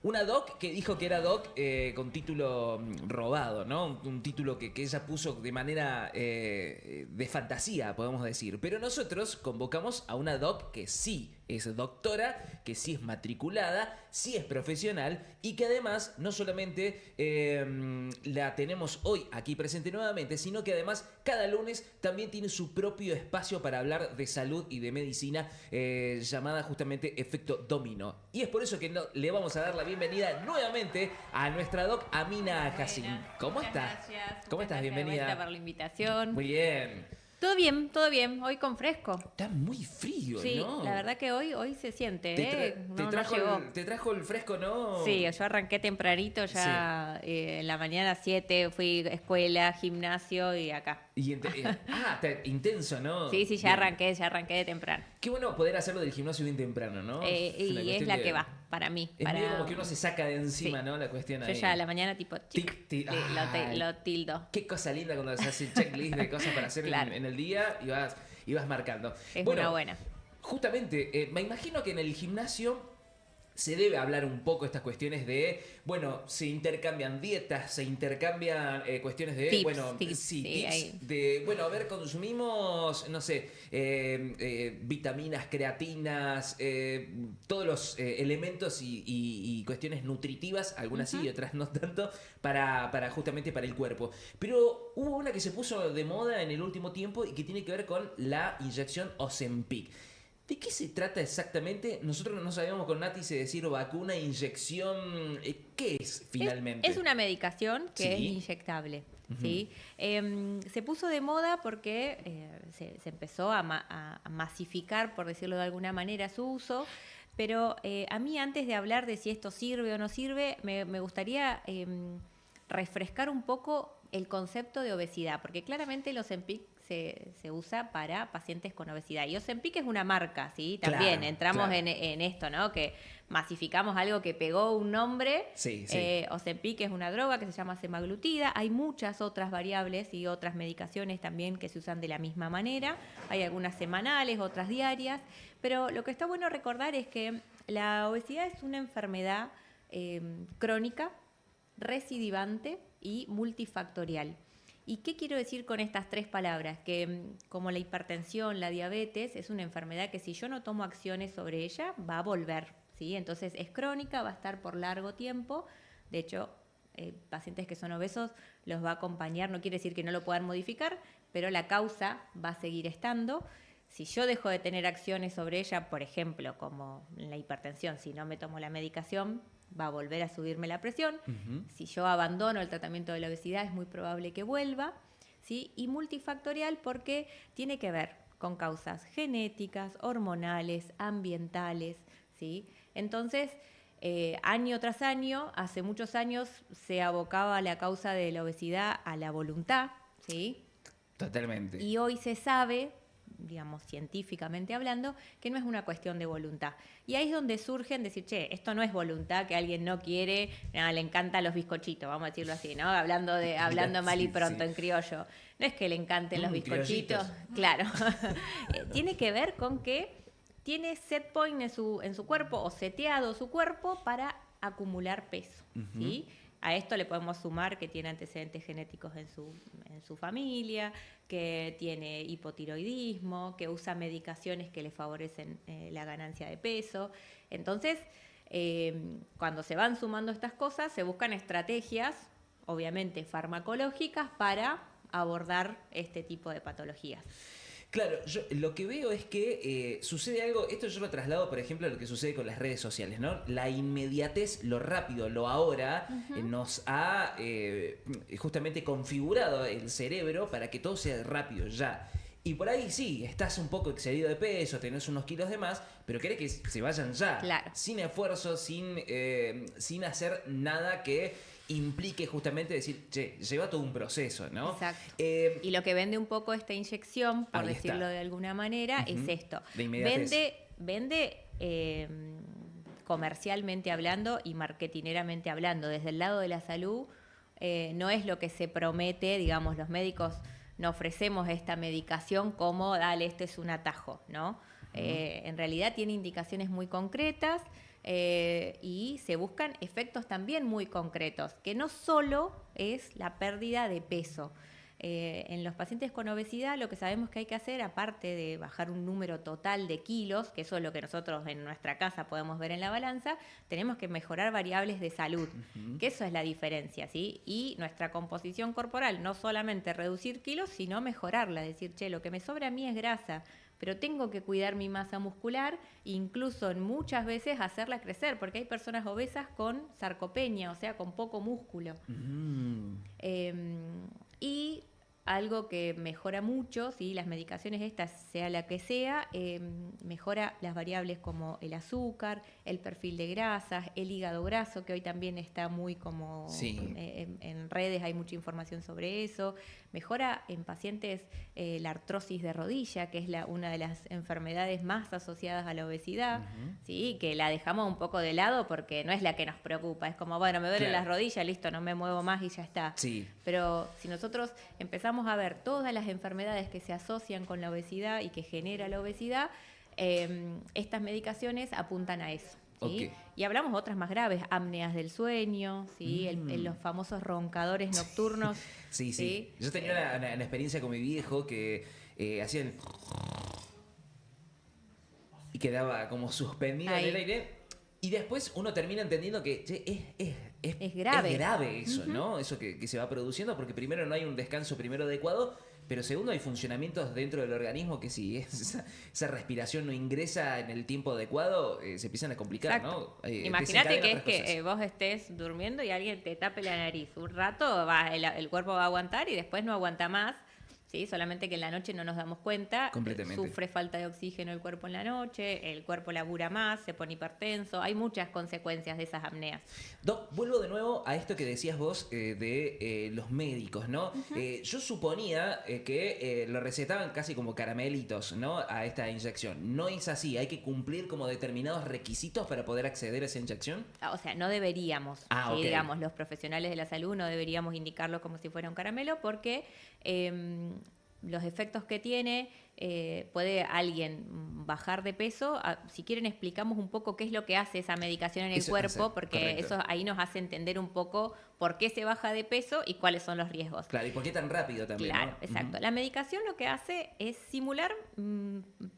Una doc que dijo que era doc con título robado, ¿no? Un título que ella puso de manera de fantasía, podemos decir. Pero nosotros convocamos a una doc que sí es doctora, que sí es matriculada, sí es profesional y que además no solamente la tenemos hoy aquí presente nuevamente, sino que además cada lunes también tiene su propio espacio para hablar de salud y de medicina llamada justamente Efecto Dominó. Y es por eso que le vamos a dar la bienvenida nuevamente a nuestra doc Amina Hassim. ¿Cómo estás? Gracias. ¿Cómo estás? Bienvenida. Gracias por la invitación. Muy bien. Todo bien, todo bien. Hoy con fresco. Está muy frío, Sí, ¿no? la verdad que hoy se siente, Te trajo el fresco, ¿no? Sí, yo arranqué tempranito ya, en la mañana 7, fui a escuela, gimnasio y acá. Intenso, ¿no? Sí, ya arranqué de temprano. Qué bueno poder hacerlo del gimnasio bien temprano, ¿no? Y es la que va, para mí. Es medio como que uno se saca de encima, Sí. ¿no? La cuestión ahí. Yo ya a la mañana tipo lo tildo. Qué cosa linda cuando se hace checklist de cosas para hacer Claro. en el día y vas marcando. Es una buena. Justamente, me imagino que en el gimnasio se debe hablar un poco estas cuestiones de, bueno, se intercambian dietas, se intercambian cuestiones de, tips de, bueno, a ver, consumimos, no sé, vitaminas, creatinas, todos los elementos y cuestiones nutritivas, algunas sí y otras no tanto, para justamente para el cuerpo. Pero hubo una que se puso de moda en el último tiempo y que tiene que ver con la inyección Ozempic. ¿De qué se trata exactamente? Nosotros no sabíamos con Nati si decir vacuna, inyección. ¿Qué es finalmente? Es una medicación que es Sí. inyectable. ¿Sí? Se puso de moda porque se empezó a masificar, por decirlo de alguna manera, su uso. Pero a mí, antes de hablar de si esto sirve o no sirve, me gustaría refrescar un poco el concepto de obesidad, porque claramente el Ozempic se usa para pacientes con obesidad. Y Ozempic es una marca, ¿sí? También Claro, entramos claro. en esto, ¿no? Que masificamos algo que pegó un nombre. Sí, sí. Ozempic es una droga que se llama semaglutida. Hay muchas otras variables y otras medicaciones también que se usan de la misma manera. Hay algunas semanales, otras diarias. Pero lo que está bueno recordar es que la obesidad es una enfermedad crónica, recidivante y multifactorial. ¿Y qué quiero decir con estas tres palabras? Que como la hipertensión, la diabetes, es una enfermedad que si yo no tomo acciones sobre ella, va a volver, ¿sí? Entonces es crónica, va a estar por largo tiempo. De hecho, pacientes que son obesos los va a acompañar, no quiere decir que no lo puedan modificar, pero la causa va a seguir estando. Si yo dejo de tener acciones sobre ella, por ejemplo, como la hipertensión, si no me tomo la medicación, va a volver a subirme la presión. Si yo abandono el tratamiento de la obesidad, es muy probable que vuelva, ¿sí? Y multifactorial porque tiene que ver con causas genéticas, hormonales, ambientales, ¿sí? Entonces, año tras año, hace muchos años se abocaba la causa de la obesidad a la voluntad, ¿sí? Totalmente. Y hoy se sabe, digamos, científicamente hablando, que no es una cuestión de voluntad. Y ahí es donde surgen decir, che, esto no es voluntad, que alguien no quiere, nada, le encantan los bizcochitos, vamos a decirlo así, ¿no? Hablando mal y pronto, en criollo. No es que le encanten los bizcochitos, claro. Tiene que ver con que tiene set point en su cuerpo, o seteado su cuerpo para acumular peso, ¿sí? A esto le podemos sumar que tiene antecedentes genéticos en su familia, que tiene hipotiroidismo, que usa medicaciones que le favorecen la ganancia de peso. Entonces, cuando se van sumando estas cosas, se buscan estrategias, obviamente farmacológicas, para abordar este tipo de patologías. Claro, yo lo que veo es que sucede algo, esto yo lo traslado, por ejemplo, a lo que sucede con las redes sociales, ¿no? La inmediatez, lo rápido, lo ahora, nos ha justamente configurado el cerebro para que todo sea rápido ya. Y por ahí sí, estás un poco excedido de peso, tenés unos kilos de más, pero querés que se vayan ya. Claro. Sin esfuerzo, sin hacer nada que implique justamente decir, che, lleva todo un proceso, ¿no? Exacto. Y lo que vende un poco esta inyección, por decirlo de alguna manera, es esto. De inmediatez. Vende comercialmente hablando y marketineramente hablando. Desde el lado de la salud, no es lo que se promete, digamos, los médicos no ofrecemos esta medicación como, dale, este es un atajo, ¿no? En realidad tiene indicaciones muy concretas y se buscan efectos también muy concretos, que no solo es la pérdida de peso. En los pacientes con obesidad lo que sabemos que hay que hacer, aparte de bajar un número total de kilos, que eso es lo que nosotros en nuestra casa podemos ver en la balanza, tenemos que mejorar variables de salud, que eso es la diferencia, ¿sí? Y nuestra composición corporal, no solamente reducir kilos, sino mejorarla, decir, che, lo que me sobra a mí es grasa, pero tengo que cuidar mi masa muscular, incluso muchas veces hacerla crecer, porque hay personas obesas con sarcopenia, o sea, con poco músculo. Y algo que mejora mucho, ¿sí? Las medicaciones estas, sea la que sea, mejora las variables como el azúcar, el perfil de grasas, el hígado graso, que hoy también está muy como en redes, hay mucha información sobre eso. Mejora en pacientes la artrosis de rodilla, que es una de las enfermedades más asociadas a la obesidad, ¿sí? Que la dejamos un poco de lado porque no es la que nos preocupa. Es como, bueno, me duelen las rodillas, listo, no me muevo más y ya está. Sí. Pero si nosotros empezamos a ver todas las enfermedades que se asocian con la obesidad y que genera la obesidad, estas medicaciones apuntan a eso. ¿Sí? Okay. Y hablamos otras más graves, apneas del sueño, ¿sí? Los famosos roncadores nocturnos. Sí. Yo tenía una experiencia con mi viejo que hacían y quedaba como suspendido en el aire. Y después uno termina entendiendo que es grave. Es grave eso, ¿no? Eso que se va produciendo, porque primero no hay un descanso adecuado. Pero segundo, hay funcionamientos dentro del organismo que si esa respiración no ingresa en el tiempo adecuado, se empiezan a complicar. Exacto. ¿No? Imagínate que es que vos estés durmiendo y alguien te tape la nariz. Un rato el cuerpo va a aguantar y después no aguanta más. ¿Sí? Solamente que en la noche no nos damos cuenta. Completamente. Sufre falta de oxígeno el cuerpo en la noche, el cuerpo labura más, se pone hipertenso. Hay muchas consecuencias de esas apneas. Doc, vuelvo de nuevo a esto que decías vos de los médicos, ¿no? Yo suponía que lo recetaban casi como caramelitos, ¿no? A esta inyección. No es así, hay que cumplir como determinados requisitos para poder acceder a esa inyección. O sea, no deberíamos, okay. Digamos, los profesionales de la salud no deberíamos indicarlo como si fuera un caramelo porque los efectos que tiene, puede alguien bajar de peso. Si quieren explicamos un poco qué es lo que hace esa medicación en el cuerpo, porque correcto. Eso ahí nos hace entender un poco por qué se baja de peso y cuáles son los riesgos. Claro, y por qué tan rápido también. Claro, ¿no? Exacto. La medicación lo que hace es simular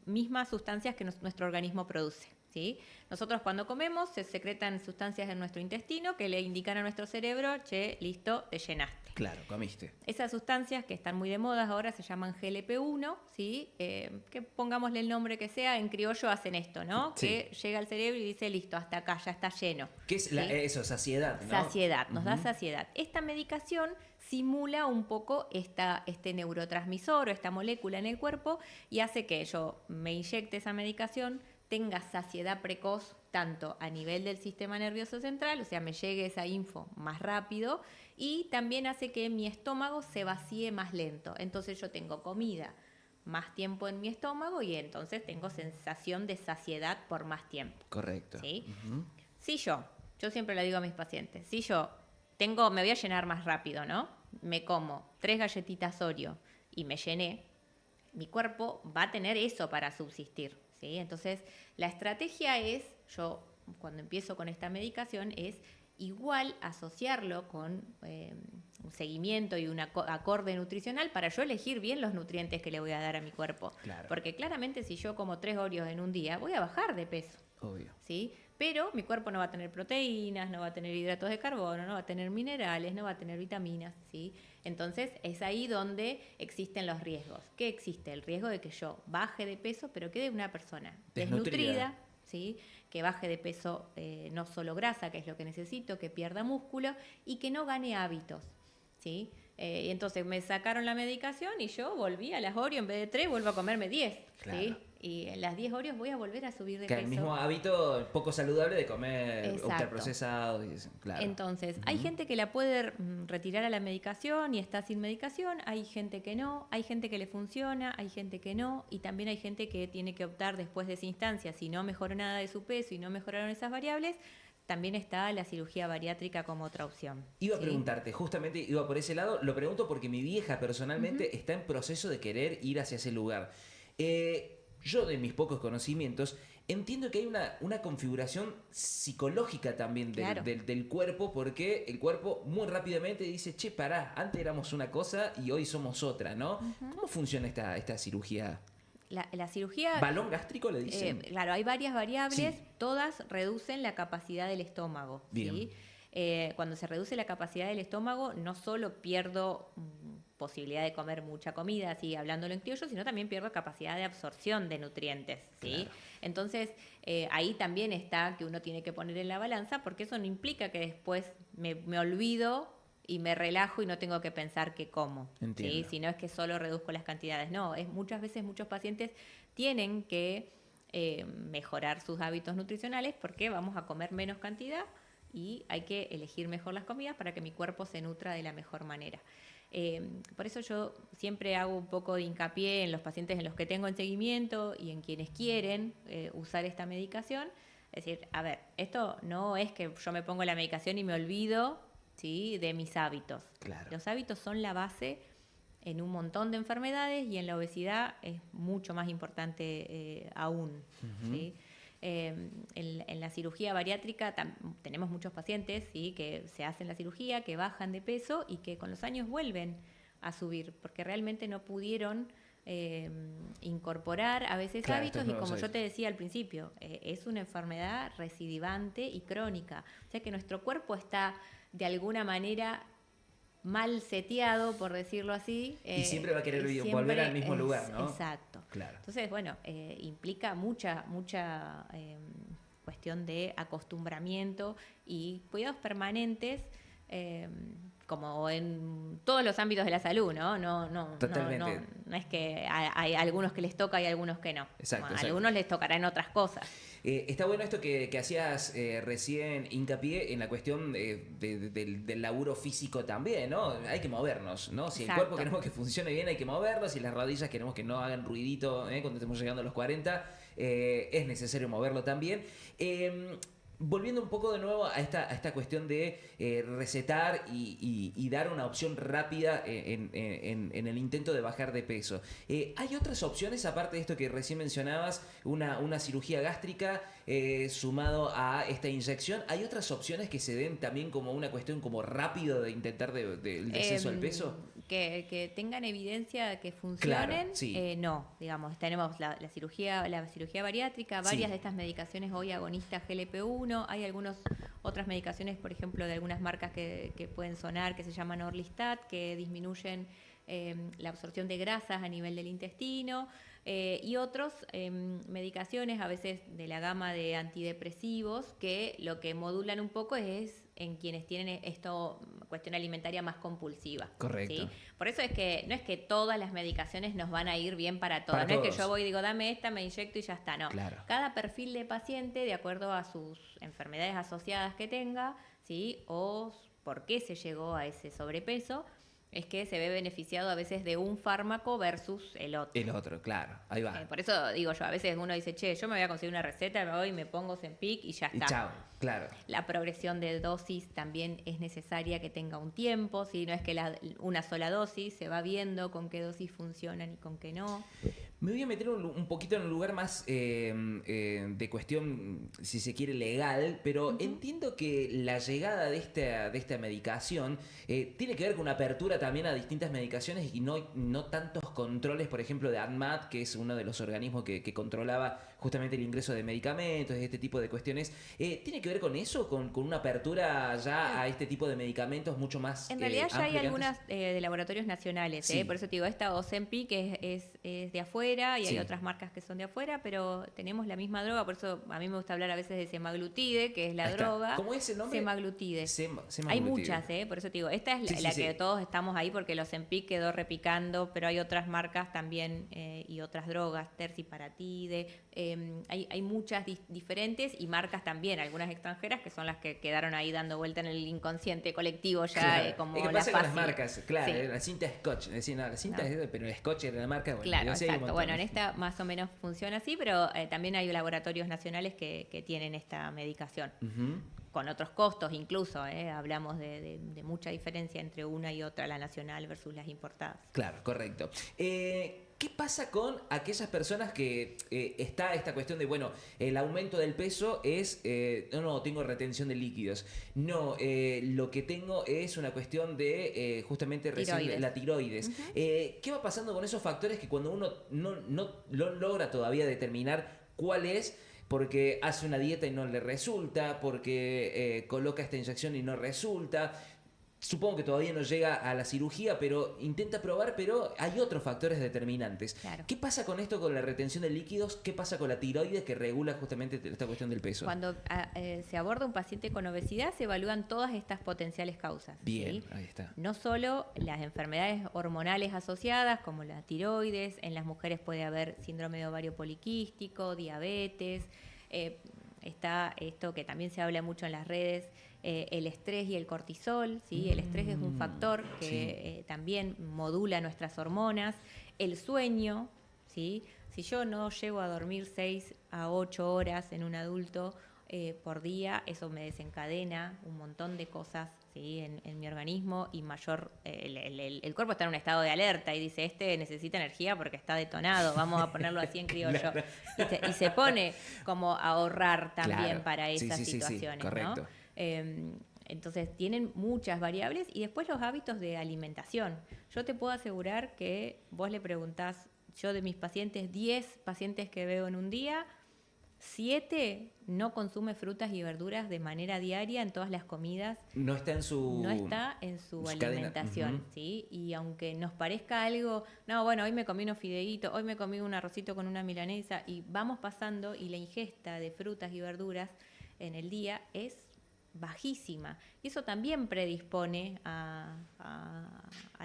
mismas sustancias que nuestro organismo produce. ¿Sí? Nosotros cuando comemos se secretan sustancias en nuestro intestino que le indican a nuestro cerebro, che, listo, te llenaste. Claro, comiste. Esas sustancias que están muy de moda ahora se llaman GLP-1, ¿sí? Que pongámosle el nombre que sea, en criollo hacen esto, ¿no? Sí. Que llega al cerebro y dice, listo, hasta acá, ya está lleno. ¿Qué es eso? Saciedad, ¿no? Saciedad, nos da saciedad. Esta medicación simula un poco este neurotransmisor o esta molécula en el cuerpo y hace que yo me inyecte esa medicación, tenga saciedad precoz tanto a nivel del sistema nervioso central, o sea, me llegue esa info más rápido y también hace que mi estómago se vacíe más lento. Entonces yo tengo comida más tiempo en mi estómago y entonces tengo sensación de saciedad por más tiempo. Correcto. ¿Sí? Si yo siempre le digo a mis pacientes, si yo me voy a llenar más rápido, ¿no? Me como 3 galletitas Oreo y me llené, mi cuerpo va a tener eso para subsistir. ¿Sí? Entonces, la estrategia es, yo cuando empiezo con esta medicación, es igual asociarlo con un seguimiento y un acorde nutricional para yo elegir bien los nutrientes que le voy a dar a mi cuerpo. Claro. Porque claramente si yo como 3 Oreos en un día, voy a bajar de peso. Obvio. ¿Sí? Pero mi cuerpo no va a tener proteínas, no va a tener hidratos de carbono, no va a tener minerales, no va a tener vitaminas, ¿sí? Entonces es ahí donde existen los riesgos. ¿Qué existe? El riesgo de que yo baje de peso, pero quede una persona desnutrida, ¿sí? Que baje de peso no solo grasa, que es lo que necesito, que pierda músculo y que no gane hábitos, ¿sí? Y entonces me sacaron la medicación y yo volví a las Oreo, en vez de 3, vuelvo a comerme 10, claro. ¿Sí? Y en las 10 Oreos voy a volver a subir de peso. Que el mismo hábito poco saludable de comer ultraprocesado. Claro. Entonces, hay gente que la puede retirar a la medicación y está sin medicación, hay gente que no, hay gente que le funciona, hay gente que no, y también hay gente que tiene que optar después de esa instancia, si no mejoró nada de su peso y no mejoraron esas variables, también está la cirugía bariátrica como otra opción. Iba a preguntarte, justamente iba por ese lado, lo pregunto porque mi vieja personalmente está en proceso de querer ir hacia ese lugar. Yo, de mis pocos conocimientos, Entiendo que hay una configuración psicológica también del cuerpo, porque el cuerpo muy rápidamente dice, che, pará, antes éramos una cosa y hoy somos otra, ¿no? Uh-huh. ¿Cómo funciona esta cirugía? La cirugía... ¿Balón gástrico le dicen? Claro, hay varias variables, todas reducen la capacidad del estómago. Bien. ¿Sí? Cuando se reduce la capacidad del estómago, no solo pierdo posibilidad de comer mucha comida, así hablándolo en criollo, sino también pierdo capacidad de absorción de nutrientes. ¿Sí? Claro. Entonces, ahí también está que uno tiene que poner en la balanza, porque eso no implica que después me olvido y me relajo y no tengo que pensar qué como. ¿Sí? Si no es que solo reduzco las cantidades. No, muchas veces muchos pacientes tienen que mejorar sus hábitos nutricionales porque vamos a comer menos cantidad y hay que elegir mejor las comidas para que mi cuerpo se nutra de la mejor manera. Por eso yo siempre hago un poco de hincapié en los pacientes en los que tengo en seguimiento y en quienes quieren usar esta medicación. Es decir, a ver, esto no es que yo me pongo la medicación y me olvido, ¿sí?, de mis hábitos. Claro. Los hábitos son la base en un montón de enfermedades y en la obesidad es mucho más importante aún. Uh-huh. ¿Sí? En la cirugía bariátrica tenemos muchos pacientes, ¿sí?, que se hacen la cirugía, que bajan de peso y que con los años vuelven a subir porque realmente no pudieron incorporar a veces hábitos y como yo te decía al principio, es una enfermedad recidivante y crónica. O sea que nuestro cuerpo está de alguna manera mal seteado, por decirlo así. Y siempre va a querer volver al mismo lugar, ¿no? Exacto. Claro. Entonces, bueno, implica mucha cuestión de acostumbramiento y cuidados permanentes, como en todos los ámbitos de la salud, ¿no? Totalmente. No es que hay algunos que les toca y algunos que no. Exacto. A algunos les tocará en otras cosas. Está bueno esto que hacías recién hincapié en la cuestión del laburo físico también, ¿no? Hay que movernos, ¿no? Si Exacto. el cuerpo queremos que funcione bien, hay que moverlo. Si las rodillas queremos que no hagan ruidito cuando estemos llegando a los 40, es necesario moverlo también. Volviendo un poco de nuevo a esta cuestión de recetar y dar una opción rápida en el intento de bajar de peso. ¿Hay otras opciones aparte de esto que recién mencionabas, una cirugía gástrica sumado a esta inyección? ¿Hay otras opciones que se den también como una cuestión como rápido de intentar del descenso al peso? Que tengan evidencia que funcionen, claro, sí. No, digamos, tenemos la cirugía bariátrica, varias de estas medicaciones hoy agonistas GLP-1, hay algunas otras medicaciones, por ejemplo, de algunas marcas que pueden sonar, que se llaman Orlistat, que disminuyen la absorción de grasas a nivel del intestino, y otras medicaciones, a veces de la gama de antidepresivos, que lo que modulan un poco es en quienes tienen esto cuestión alimentaria más compulsiva. Correcto. ¿Sí? Por eso es que no es que todas las medicaciones nos van a ir bien para todas. Para no todos. Es que yo voy y digo, dame esta, me inyecto y ya está. No. Claro. Cada perfil de paciente, de acuerdo a sus enfermedades asociadas que tenga, ¿sí?, o por qué se llegó a ese sobrepeso, es que se ve beneficiado a veces de un fármaco versus el otro. El otro, claro, ahí va. Por eso digo yo, a veces uno dice, che, yo me voy a conseguir una receta, me voy y me pongo Ozempic y ya está. Y chao, claro. La progresión de dosis también es necesaria que tenga un tiempo, si no es que una sola dosis, se va viendo con qué dosis funcionan y con qué no. Me voy a meter un poquito en un lugar más de cuestión, si se quiere, legal, pero entiendo que la llegada de esta medicación tiene que ver con una apertura también a distintas medicaciones y no tantos controles, por ejemplo, de ANMAT, que es uno de los organismos que controlaba justamente el ingreso de medicamentos, este tipo de cuestiones. ¿Tiene que ver con eso, con una apertura ya a este tipo de medicamentos mucho más en realidad ya hay amplia algunas de laboratorios nacionales, sí. Por eso te digo, esta Ozempic es de afuera y sí. hay otras marcas que son de afuera, pero tenemos la misma droga, por eso a mí me gusta hablar a veces de semaglutide, que es la droga. ¿Cómo es el nombre? Semaglutide. Semaglutide. Hay muchas, por eso te digo, esta es la que todos estamos ahí porque los Ozempic quedó repicando, pero hay otras marcas también y otras drogas, terciparatide, hay muchas diferentes y marcas también, algunas extranjeras que son las que quedaron ahí dando vuelta en el inconsciente colectivo ya, claro. como ¿Qué la pasa con fácil? las marcas? Claro, Sí. La cinta Scotch, decían, no, la cinta es, pero el Scotch era la marca. Bueno, claro, exacto. Bueno, en esta más o menos funciona así, pero también hay laboratorios nacionales que tienen esta medicación. Con otros costos incluso, hablamos de mucha diferencia entre una y otra, la nacional versus las importadas. Claro, correcto. ¿Qué pasa con aquellas personas que está esta cuestión de, bueno, el aumento del peso es, no, tengo retención de líquidos. No, lo que tengo es una cuestión de justamente la tiroides. Uh-huh. ¿Qué va pasando con esos factores que cuando uno no lo logra todavía determinar cuál es? Porque hace una dieta y no le resulta, porque coloca esta inyección y no resulta. Supongo que todavía no llega a la cirugía, pero intenta probar, pero hay otros factores determinantes. Claro. ¿Qué pasa con esto, con la retención de líquidos? ¿Qué pasa con la tiroides que regula justamente esta cuestión del peso? Cuando se aborda un paciente con obesidad, se evalúan todas estas potenciales causas. Bien, ¿sí? Ahí está. No solo las enfermedades hormonales asociadas, como la tiroides, en las mujeres puede haber síndrome de ovario poliquístico, diabetes, está esto que también se habla mucho en las redes, el estrés y el cortisol, ¿sí? El estrés es un factor que también modula nuestras hormonas, el sueño, ¿sí? Si yo no llego a dormir 6 a 8 horas en un adulto por día, eso me desencadena un montón de cosas, ¿sí? en mi organismo y mayor, el cuerpo está en un estado de alerta y dice, este necesita energía porque está detonado, vamos a ponerlo así en criollo. Claro. Y se pone como a ahorrar también Claro. para esas situaciones. Sí, correcto. ¿no? Entonces tienen muchas variables y después los hábitos de alimentación. Yo te puedo asegurar que vos le preguntás, yo de mis pacientes, 10 pacientes que veo en un día, 7 no consume frutas y verduras de manera diaria en todas las comidas. No está en su alimentación, uh-huh. ¿sí? Y aunque nos parezca algo, no, bueno, hoy me comí unos fideitos, hoy me comí un arrocito con una milanesa, y vamos pasando y la ingesta de frutas y verduras en el día es bajísima. Y eso también predispone a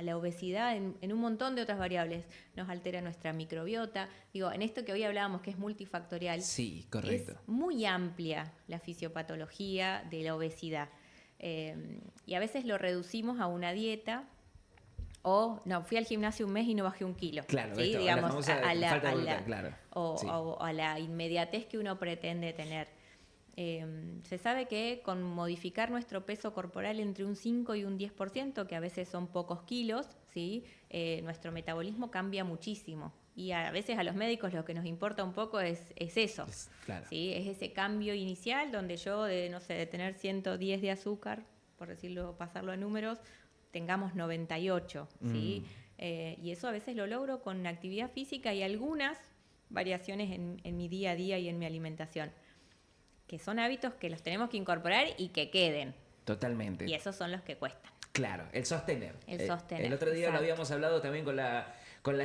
la obesidad en un montón de otras variables. Nos altera nuestra microbiota. Digo, en esto que hoy hablábamos que es multifactorial, sí, correcto. es muy amplia la fisiopatología de la obesidad. Y a veces lo reducimos a una dieta. O, no, fui al gimnasio un mes y no bajé 1 kilo. Claro, ¿sí? Esto, digamos, a la claro. O a la inmediatez que uno pretende tener. Se sabe que con modificar nuestro peso corporal entre un 5 y un 10%, que a veces son pocos kilos, ¿sí? Nuestro metabolismo cambia muchísimo. Y a veces a los médicos lo que nos importa un poco es eso. Claro. ¿Sí? Es ese cambio inicial donde yo, de tener 110 de azúcar, por decirlo, pasarlo a números, tengamos 98. ¿sí? Y eso a veces lo logro con actividad física y algunas variaciones en mi día a día y en mi alimentación, que son hábitos que los tenemos que incorporar y que queden. Totalmente. Y esos son los que cuestan. Claro, el sostener. El sostener. El otro día exacto. Lo habíamos hablado también con la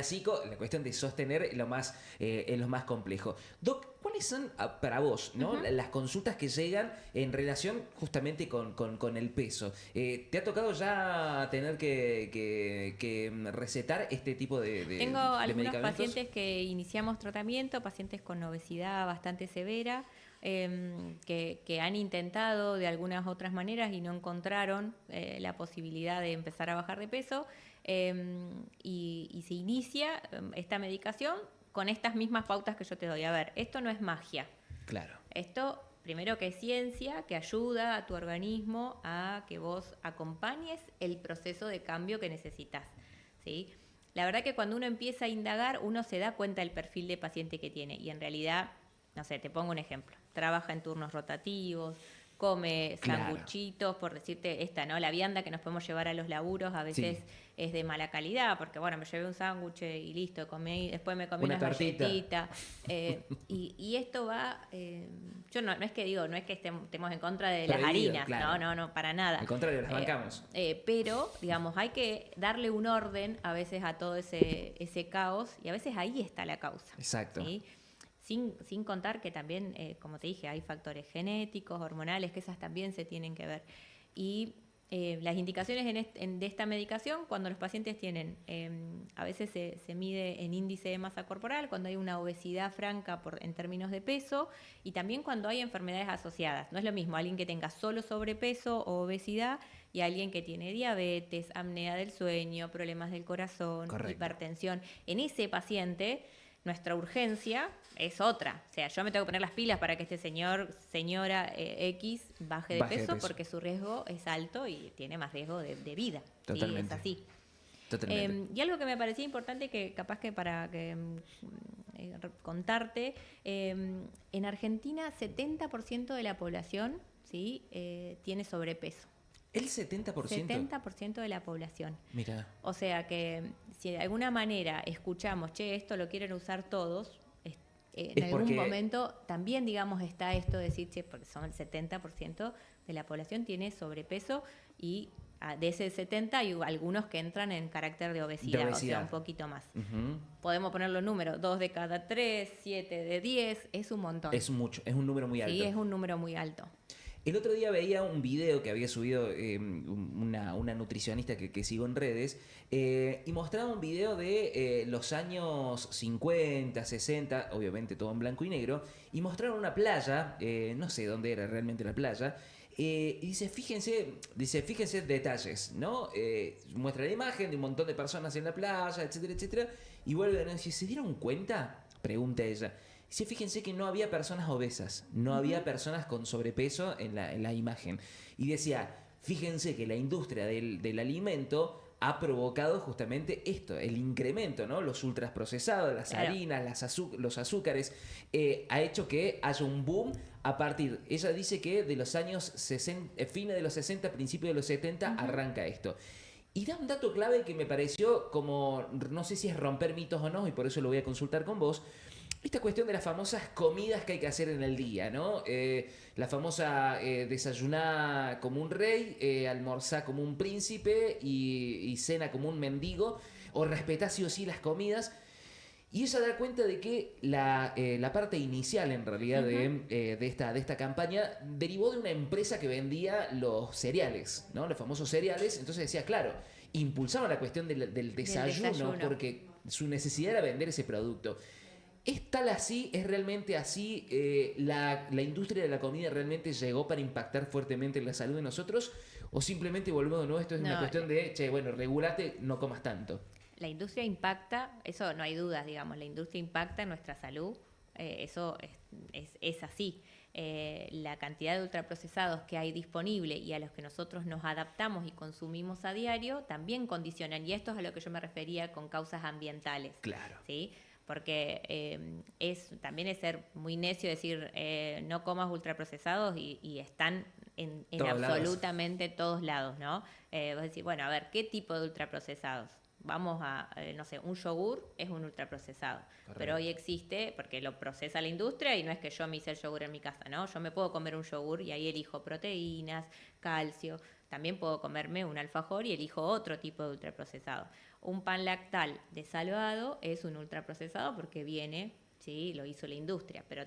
psico, la cuestión de sostener es lo más complejo. Doc, ¿cuáles son para vos, ¿no? Uh-huh. las consultas que llegan en relación justamente con el peso? ¿Te ha tocado ya tener que recetar este tipo de Tengo de algunos medicamentos? pacientes que iniciamos tratamiento, pacientes con obesidad bastante severa, que han intentado de algunas otras maneras y no encontraron la posibilidad de empezar a bajar de peso, y se inicia esta medicación con estas mismas pautas que yo te doy. A ver, esto no es magia. Claro. Esto, primero, que es ciencia, que ayuda a tu organismo a que vos acompañes el proceso de cambio que necesitas, ¿sí? La verdad que cuando uno empieza a indagar, uno se da cuenta del perfil de paciente que tiene y en realidad, no sé, te pongo un ejemplo. Trabaja en turnos rotativos, come sanguchitos, por decirte esta, ¿no? La vianda que nos podemos llevar a los laburos a veces es de mala calidad, porque bueno, me llevé un sándwich y listo, después me comí unas galletitas. Y esto va, yo no es que digo, no es que estemos en contra de las harinas, claro. no, para nada. Al contrario, las bancamos. Pero, digamos, hay que darle un orden a veces a todo ese caos y a veces ahí está la causa. Exacto. ¿sí? Sin contar que también, como te dije, hay factores genéticos, hormonales, que esas también se tienen que ver. Y las indicaciones de esta medicación, cuando los pacientes tienen, a veces se mide en índice de masa corporal, cuando hay una obesidad franca en términos de peso, y también cuando hay enfermedades asociadas. No es lo mismo alguien que tenga solo sobrepeso o obesidad y alguien que tiene diabetes, apnea del sueño, problemas del corazón, hipertensión. En ese paciente, nuestra urgencia es otra. O sea, yo me tengo que poner las pilas para que este señora X baje de peso porque su riesgo es alto y tiene más riesgo de vida. Totalmente. Sí, es así. Totalmente. Y algo que me parecía importante, que capaz que para contarte, en Argentina 70% de la población, ¿sí? Tiene sobrepeso. ¿El 70%? 70% de la población. Mira. O sea que si de alguna manera escuchamos, che, esto lo quieren usar todos, en algún momento también, digamos, está esto de decir, che, porque son el 70% de la población tiene sobrepeso y de ese 70 hay algunos que entran en carácter de obesidad, o sea, un poquito más. Uh-huh. Podemos poner los números, 2 de cada 3, 7 de 10, es un montón. Es mucho, es un número muy alto. Sí, es un número muy alto. El otro día veía un video que había subido una nutricionista que sigo en redes y mostraba un video de los años 50, 60, obviamente todo en blanco y negro, y mostraron una playa, no sé dónde era realmente la playa, y dice, fíjense detalles, ¿no? Muestra la imagen de un montón de personas en la playa, etcétera, etcétera, y vuelven a decir, ¿se dieron cuenta? Pregunta ella. Sí, fíjense que no había personas obesas, no había personas con sobrepeso en la imagen. Y decía, fíjense que la industria del alimento ha provocado justamente esto, el incremento, ¿no? Los ultraprocesados, las harinas, los azúcares, ha hecho que haya un boom a partir, ella dice que de los años 60, fines de los 60, principios de los 70, arranca esto. Y da un dato clave que me pareció como, no sé si es romper mitos o no, y por eso lo voy a consultar con vos. Esta cuestión de las famosas comidas que hay que hacer en el día, ¿no? La famosa desayunar como un rey, almorzar como un príncipe y cena como un mendigo, o respetar sí o sí las comidas. Y ella da cuenta de que la parte inicial, en realidad, de esta campaña derivó de una empresa que vendía los cereales, ¿no? Los famosos cereales. Entonces decía, claro, impulsaban la cuestión del desayuno porque su necesidad era vender ese producto. ¿Es tal así? ¿Es realmente así? ¿La industria de la comida realmente llegó para impactar fuertemente en la salud de nosotros? ¿O simplemente volvemos de nuevo? Esto es una cuestión de, che, bueno, regulate, no comas tanto. La industria impacta, eso no hay dudas, digamos, la industria impacta en nuestra salud, eso es así. La cantidad de ultraprocesados que hay disponible y a los que nosotros nos adaptamos y consumimos a diario también condicionan, y esto es a lo que yo me refería con causas ambientales. Claro. ¿Sí? Porque también es ser muy necio decir no comas ultraprocesados y están en absolutamente todos lados, ¿no? Vos decís, bueno, a ver, ¿qué tipo de ultraprocesados? Vamos a, no sé, un yogur es un ultraprocesado. Correcto. Pero hoy existe, porque lo procesa la industria y no es que yo me hice el yogur en mi casa, ¿no? Yo me puedo comer un yogur y ahí elijo proteínas, calcio. También puedo comerme un alfajor y elijo otro tipo de ultraprocesado. Un pan lactal desalvado es un ultraprocesado porque viene, sí, lo hizo la industria, pero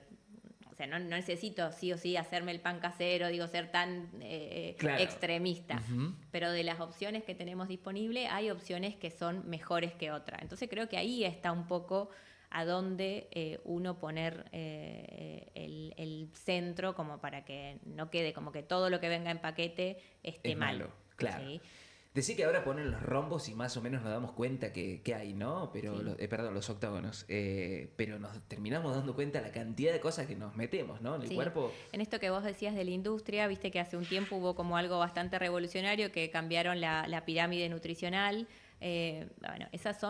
o sea, no necesito sí o sí hacerme el pan casero, digo, ser tan extremista. Uh-huh. Pero de las opciones que tenemos disponibles, hay opciones que son mejores que otras. Entonces creo que ahí está un poco a dónde uno poner el centro como para que no quede como que todo lo que venga en paquete esté malo. Claro. ¿Sí? Decir que ahora ponen los rombos y más o menos nos damos cuenta que hay, ¿no? Pero sí. Los octógonos. Pero nos terminamos dando cuenta la cantidad de cosas que nos metemos, ¿no? En el cuerpo. En esto que vos decías de la industria, viste que hace un tiempo hubo como algo bastante revolucionario que cambiaron la pirámide nutricional. Bueno, esas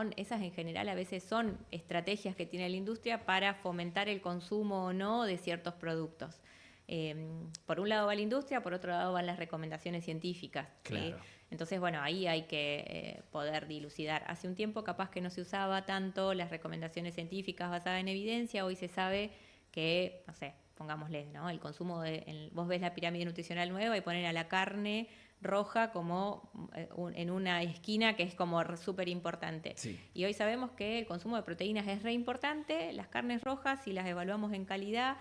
en general a veces son estrategias que tiene la industria para fomentar el consumo o no de ciertos productos. Por un lado va la industria, por otro lado van las recomendaciones científicas. Claro. Entonces, bueno, ahí hay que poder dilucidar. Hace un tiempo capaz que no se usaba tanto las recomendaciones científicas basadas en evidencia. Hoy se sabe que, no sé, pongámosle, ¿no? El consumo vos ves la pirámide nutricional nueva y ponen a la carne roja como en una esquina que es como súper importante. Sí. Y hoy sabemos que el consumo de proteínas es re importante. Las carnes rojas, si las evaluamos en calidad,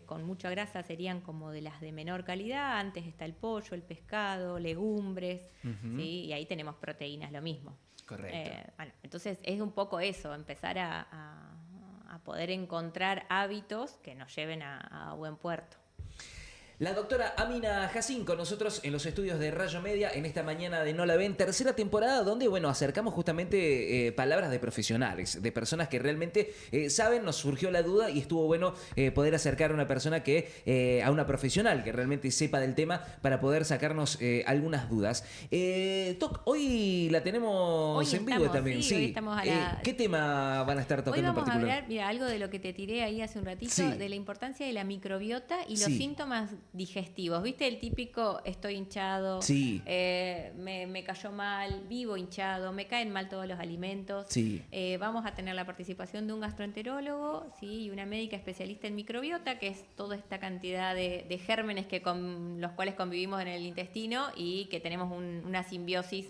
con mucha grasa serían como de las de menor calidad. Antes está el pollo, el pescado, legumbres, uh-huh. ¿Sí? Y ahí tenemos proteínas, lo mismo. Correcto. Bueno, entonces es un poco eso, empezar a poder encontrar hábitos que nos lleven a buen puerto. La doctora Amina Jacín con nosotros en los estudios de Rayo Media en esta mañana de No la ven, tercera temporada donde, bueno, acercamos justamente palabras de profesionales, de personas que realmente saben. Nos surgió la duda y estuvo bueno poder acercar a una persona a una profesional que realmente sepa del tema para poder sacarnos algunas dudas. Toc, hoy la tenemos en vivo también. Sí, hoy estamos ¿Qué tema van a estar tocando en particular? Hoy vamos a hablar, mira, algo de lo que te tiré ahí hace un ratito, de la importancia de la microbiota y los síntomas digestivos. ¿Viste el típico estoy hinchado, me cayó mal, vivo hinchado, me caen mal todos los alimentos? Vamos a tener la participación de un gastroenterólogo y una médica especialista en microbiota, que es toda esta cantidad de gérmenes con los cuales convivimos en el intestino y que tenemos una simbiosis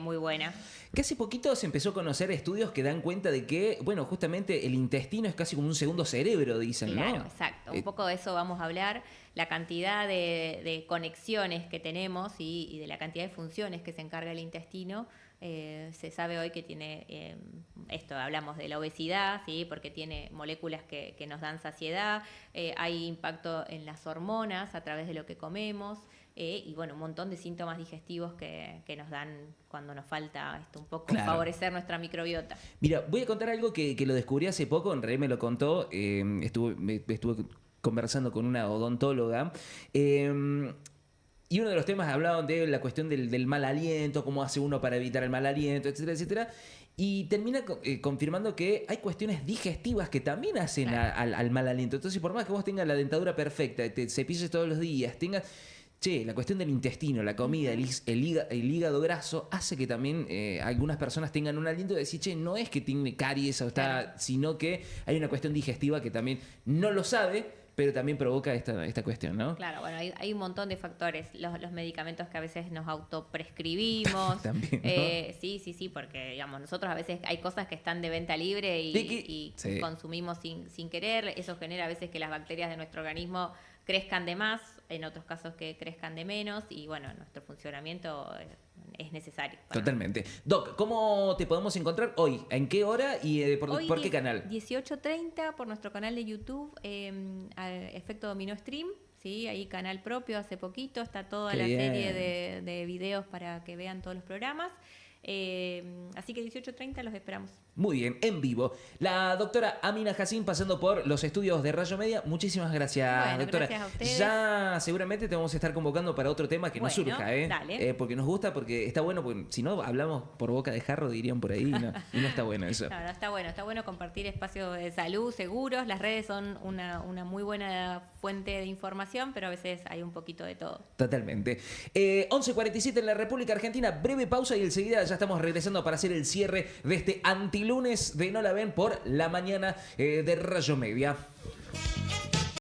muy buena. Que hace poquito se empezó a conocer estudios que dan cuenta de que, bueno, justamente el intestino es casi como un segundo cerebro, dicen, ¿no? Claro, exacto. Un poco de eso vamos a hablar. La cantidad de conexiones que tenemos y de la cantidad de funciones que se encarga el intestino. Se sabe hoy que tiene hablamos de la obesidad, ¿sí? Porque tiene moléculas que nos dan saciedad, hay impacto en las hormonas a través de lo que comemos, y bueno, un montón de síntomas digestivos que nos dan cuando nos falta un poco favorecer nuestra microbiota. Mira, voy a contar algo que lo descubrí hace poco, en realidad me lo contó, estuve conversando con una odontóloga. Y uno de los temas hablaban de la cuestión del mal aliento, cómo hace uno para evitar el mal aliento, etcétera, etcétera. Y termina confirmando que hay cuestiones digestivas que también hacen al mal aliento. Entonces, por más que vos tengas la dentadura perfecta, te cepilles todos los días, la cuestión del intestino, la comida, el hígado graso, hace que también algunas personas tengan un aliento de decir, no es que tiene caries sino que hay una cuestión digestiva que también no lo sabe, pero también provoca esta cuestión, ¿no? Claro, bueno, hay un montón de factores. Los medicamentos que a veces nos autoprescribimos. También, ¿no? Sí, porque digamos, nosotros a veces hay cosas que están de venta libre y consumimos sin querer. Eso genera a veces que las bacterias de nuestro organismo crezcan de más, en otros casos que crezcan de menos, y bueno, nuestro funcionamiento es necesario. Totalmente. Doc, ¿cómo te podemos encontrar hoy? ¿En qué hora y por qué canal? 18:30 por nuestro canal de YouTube, Efecto Dominó Stream. Sí, ahí canal propio, hace poquito, está toda la serie de videos para que vean todos los programas. Así que 18:30 los esperamos. Muy bien, en vivo. La doctora Amina Jacín pasando por los estudios de Rayo Media. Muchísimas gracias, doctora. Gracias a ustedes. Ya seguramente te vamos a estar convocando para otro tema que nos surja, dale. porque nos gusta, porque está bueno, porque si no hablamos por boca de jarro, dirían por ahí, y no está bueno eso. No, está bueno compartir espacios de salud seguros. Las redes son una muy buena fuente de información, pero a veces hay un poquito de todo. Totalmente. 11:47 en la República Argentina. Breve pausa y enseguida ya estamos regresando para hacer el cierre de este antilunes de No la ven por la mañana de Rayo Media.